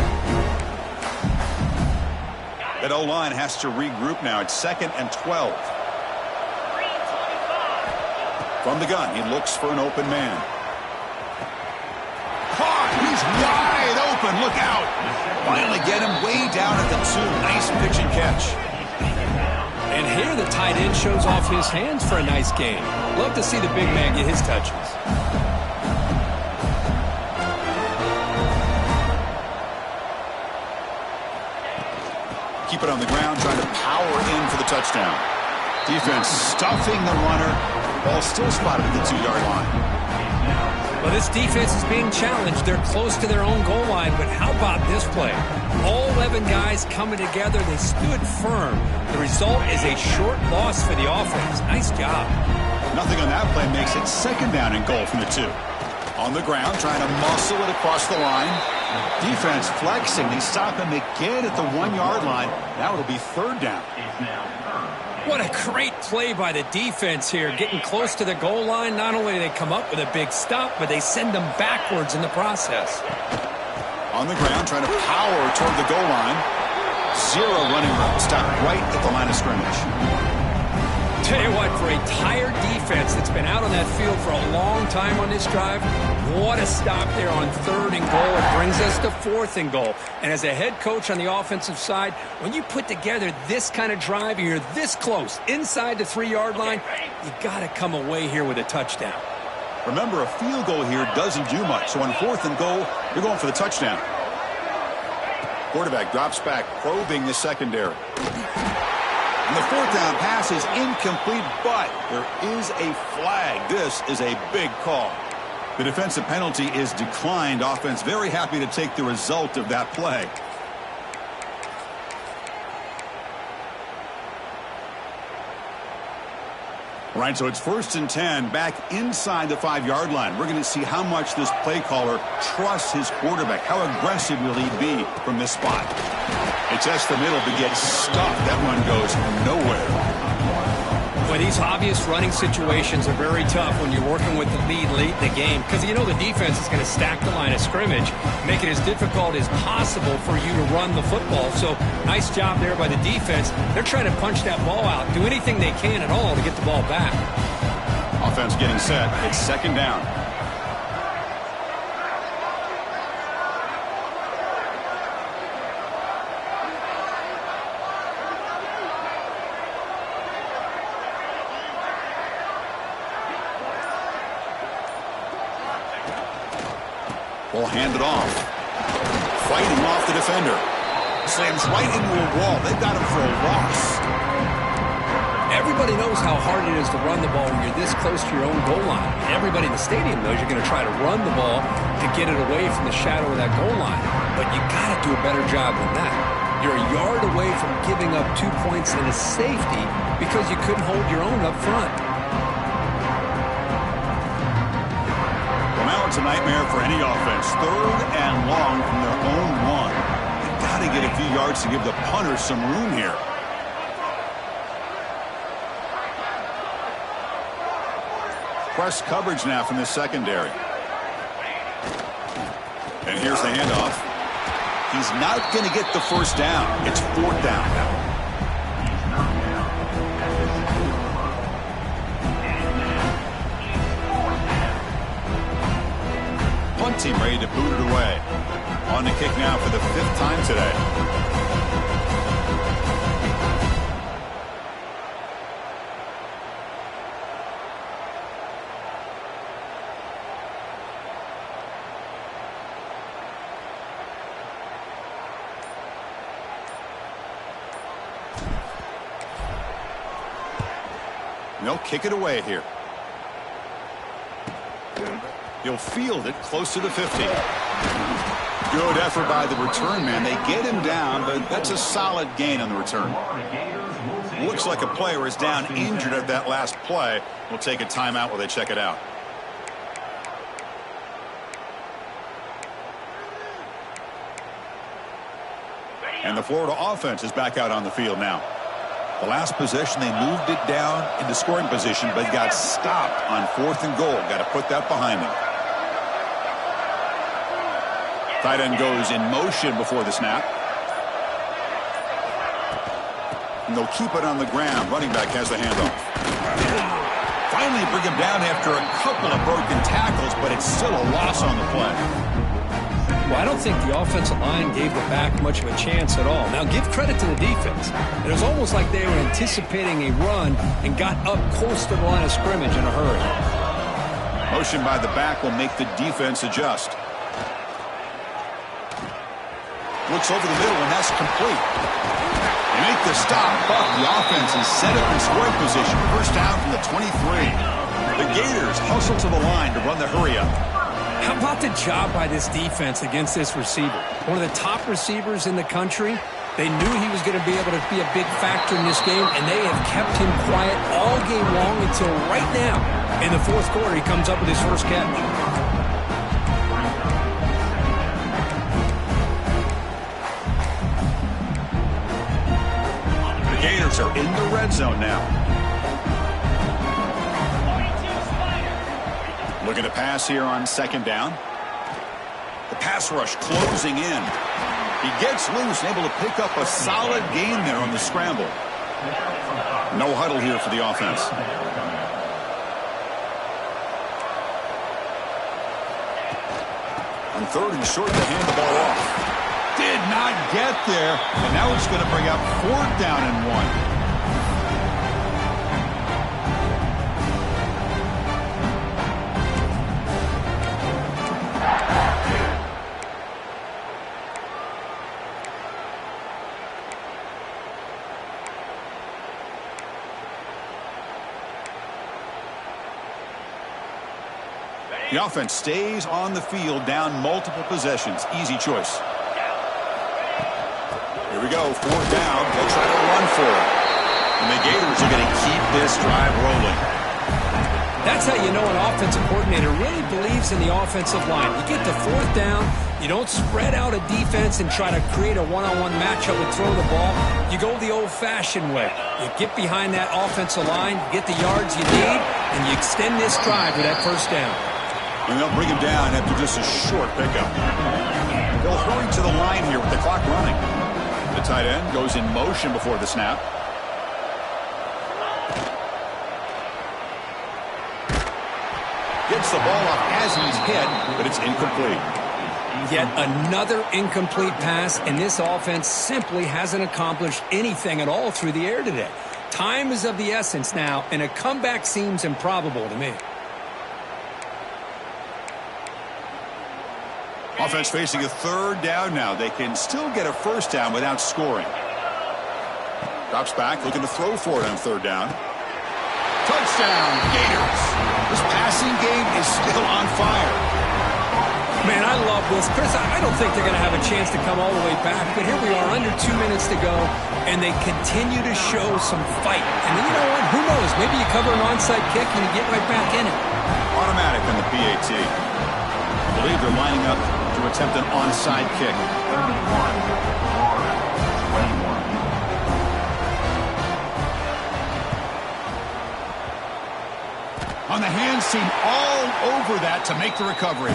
S1: That O-line has to regroup now. It's 2nd and 12. From the gun, he looks for an open man. Caught! He's wide open. Look out! Finally get him way down at the 2. Nice pitch and catch.
S2: And here the tight end shows off his hands for a nice game. Love to see the big man get his touches.
S1: Keep it on the ground, trying to power in for the touchdown. Defense stuffing the runner. Ball still spotted at the 2-yard line.
S2: Well, this defense is being challenged. They're close to their own goal line, but how about this play? All 11 guys coming together. They stood firm. The result is a short loss for the offense. Nice job.
S1: Nothing on that play makes it 2nd down and goal from the 2. On the ground, trying to muscle it across the line. Defense flexing. They stop him again at the 1-yard line. Now it'll be 3rd down.
S2: What a great play by the defense here. Getting close to the goal line, not only do they come up with a big stop, but they send them backwards in the process.
S1: On the ground, trying to power toward the goal line. 0 running route. Stop right at the line of scrimmage.
S2: Tell you what, for a tired defense that's been out on that field for a long time on this drive, what a stop there on 3rd and goal. It brings us to 4th and goal. And as a head coach on the offensive side, when you put together this kind of drive and you're this close inside the 3-yard line, you got to come away here with a touchdown.
S1: Remember, a field goal here doesn't do much. So on 4th and goal, you're going for the touchdown. Quarterback drops back, probing the secondary. And the 4th down pass is incomplete, but there is a flag. This is a big call. The defensive penalty is declined. Offense very happy to take the result of that play. All right, so it's 1st and 10, back inside the 5-yard line. We're going to see how much this play caller trusts his quarterback. How aggressive will he be from this spot? It tests the middle, but gets stuffed. That one goes nowhere.
S2: Well, these obvious running situations are very tough when you're working with the lead late in the game, because you know the defense is going to stack the line of scrimmage, make it as difficult as possible for you to run the football. So nice job there by the defense. They're trying to punch that ball out, do anything they can at all to get the ball back.
S1: Offense getting set. It's 2nd down. Ball handed off. Fighting off the defender. Slams right into a wall. They've got him for a loss.
S2: Everybody knows how hard it is to run the ball when you're this close to your own goal line. Everybody in the stadium knows you're going to try to run the ball to get it away from the shadow of that goal line. But you got to do a better job than that. You're a yard away from giving up 2 points and a safety because you couldn't hold your own up front.
S1: It's a nightmare for any offense. 3rd and long from their own 1. They've got to get a few yards to give the punter some room here. Press coverage now from the secondary. And here's the handoff. He's not going to get the 1st down. It's 4th down now. Team ready to boot it away. On the kick now for the 5th time today. And they'll kick it away here. He'll field it close to the 50. Good effort by the return man. They get him down, but that's a solid gain on the return. Looks like a player is down injured at that last play. We'll take a timeout while they check it out. And the Florida offense is back out on the field now. The last possession, they moved it down into scoring position, but got stopped on 4th and goal. Got to put that behind them. Tight end goes in motion before the snap. And they'll keep it on the ground. Running back has the handoff. Finally bring him down after a couple of broken tackles, but it's still a loss on the play.
S2: Well, I don't think the offensive line gave the back much of a chance at all. Now, give credit to the defense. It was almost like they were anticipating a run and got up close to the line of scrimmage in a hurry.
S1: Motion by the back will make the defense adjust. Looks over the middle, and that's complete. They make the stop, but the offense is set up in scoring position. First down from the 23. The Gators hustle to the line to run the hurry up.
S2: How about the job by this defense against this receiver? One of the top receivers in the country. They knew he was going to be able to be a big factor in this game, and they have kept him quiet all game long until right now. In the 4th quarter, he comes up with his first catch.
S1: The Gators are in the red zone now. Looking to pass here on 2nd down. The pass rush closing in. He gets loose, able to pick up a solid gain there on the scramble. No huddle here for the offense. On 3rd and short, to hand the ball off. Did not get there, and now it's going to bring up 4th down and 1. The offense stays on the field, down multiple possessions. Easy choice. Here we go, 4th down. They'll try to run for it. And the Gators are going to keep this drive rolling.
S2: That's how you know an offensive coordinator really believes in the offensive line. You get to 4th down, you don't spread out a defense and try to create a one-on-one matchup and throw the ball. You go the old-fashioned way. You get behind that offensive line, get the yards you need, and you extend this drive with that 1st down.
S1: And they'll bring him down after just a short pickup. They'll hurry to the line here with the clock running. The tight end goes in motion before the snap. Gets the ball off as he's hit, but it's incomplete.
S2: Yet another incomplete pass, and this offense simply hasn't accomplished anything at all through the air today. Time is of the essence now, and a comeback seems improbable to me.
S1: Offense facing a 3rd down now. They can still get a 1st down without scoring. Drops back, looking to throw for it on 3rd down. Touchdown, Gators. This passing game is still on fire.
S2: Man, I love this. Chris, I don't think they're going to have a chance to come all the way back, but here we are, under 2 minutes to go, and they continue to show some fight. And you know what? Who knows? Maybe you cover an onside kick and you get right back in it.
S1: Automatic on the PAT. I believe they're lining up to attempt an onside kick.
S4: 31, Florida, 21.
S1: On the hands team all over that to make the recovery.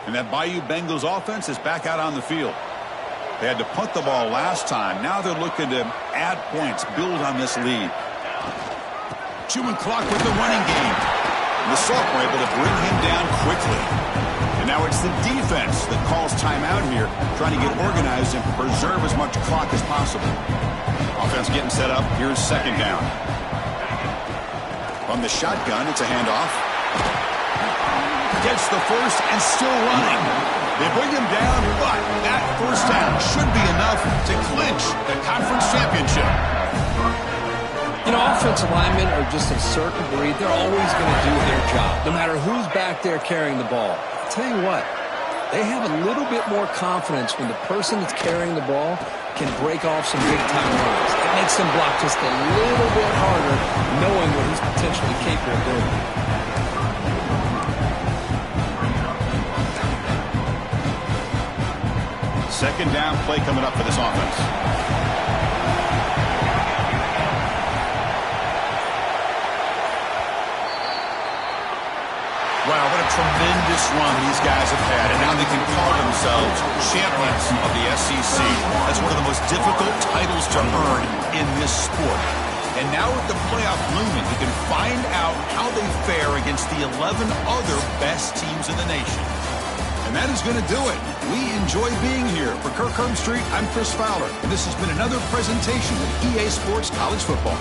S1: And that Bayou Bengals offense is back out on the field. They had to punt the ball last time. Now they're looking to add points, build on this lead. Chewing clock with the running game. And the Sophomore able to bring him down quickly. And now it's the defense that calls timeout here, trying to get organized and preserve as much clock as possible. Offense getting set up. Here's 2nd down. From the shotgun, it's a handoff. Gets the first and still running. They bring him down, but that first down should be enough to clinch the conference championship.
S2: You know, offensive linemen are just a certain breed. They're always going to do their job, no matter who's back there carrying the ball. I'll tell you what, they have a little bit more confidence when the person that's carrying the ball can break off some big-time runs. It makes them block just a little bit harder, knowing what he's potentially capable of doing.
S1: Second down play coming up for this offense. Wow, what a tremendous run these guys have had, and now they can call themselves champions of the SEC. That's one of the most difficult titles to earn in this sport. And now with the playoff looming, we can find out how they fare against the 11 other best teams in the nation. And that is going to do it. We enjoy being here. For Kirk Street, I'm Chris Fowler, and this has been another presentation of EA Sports College Football.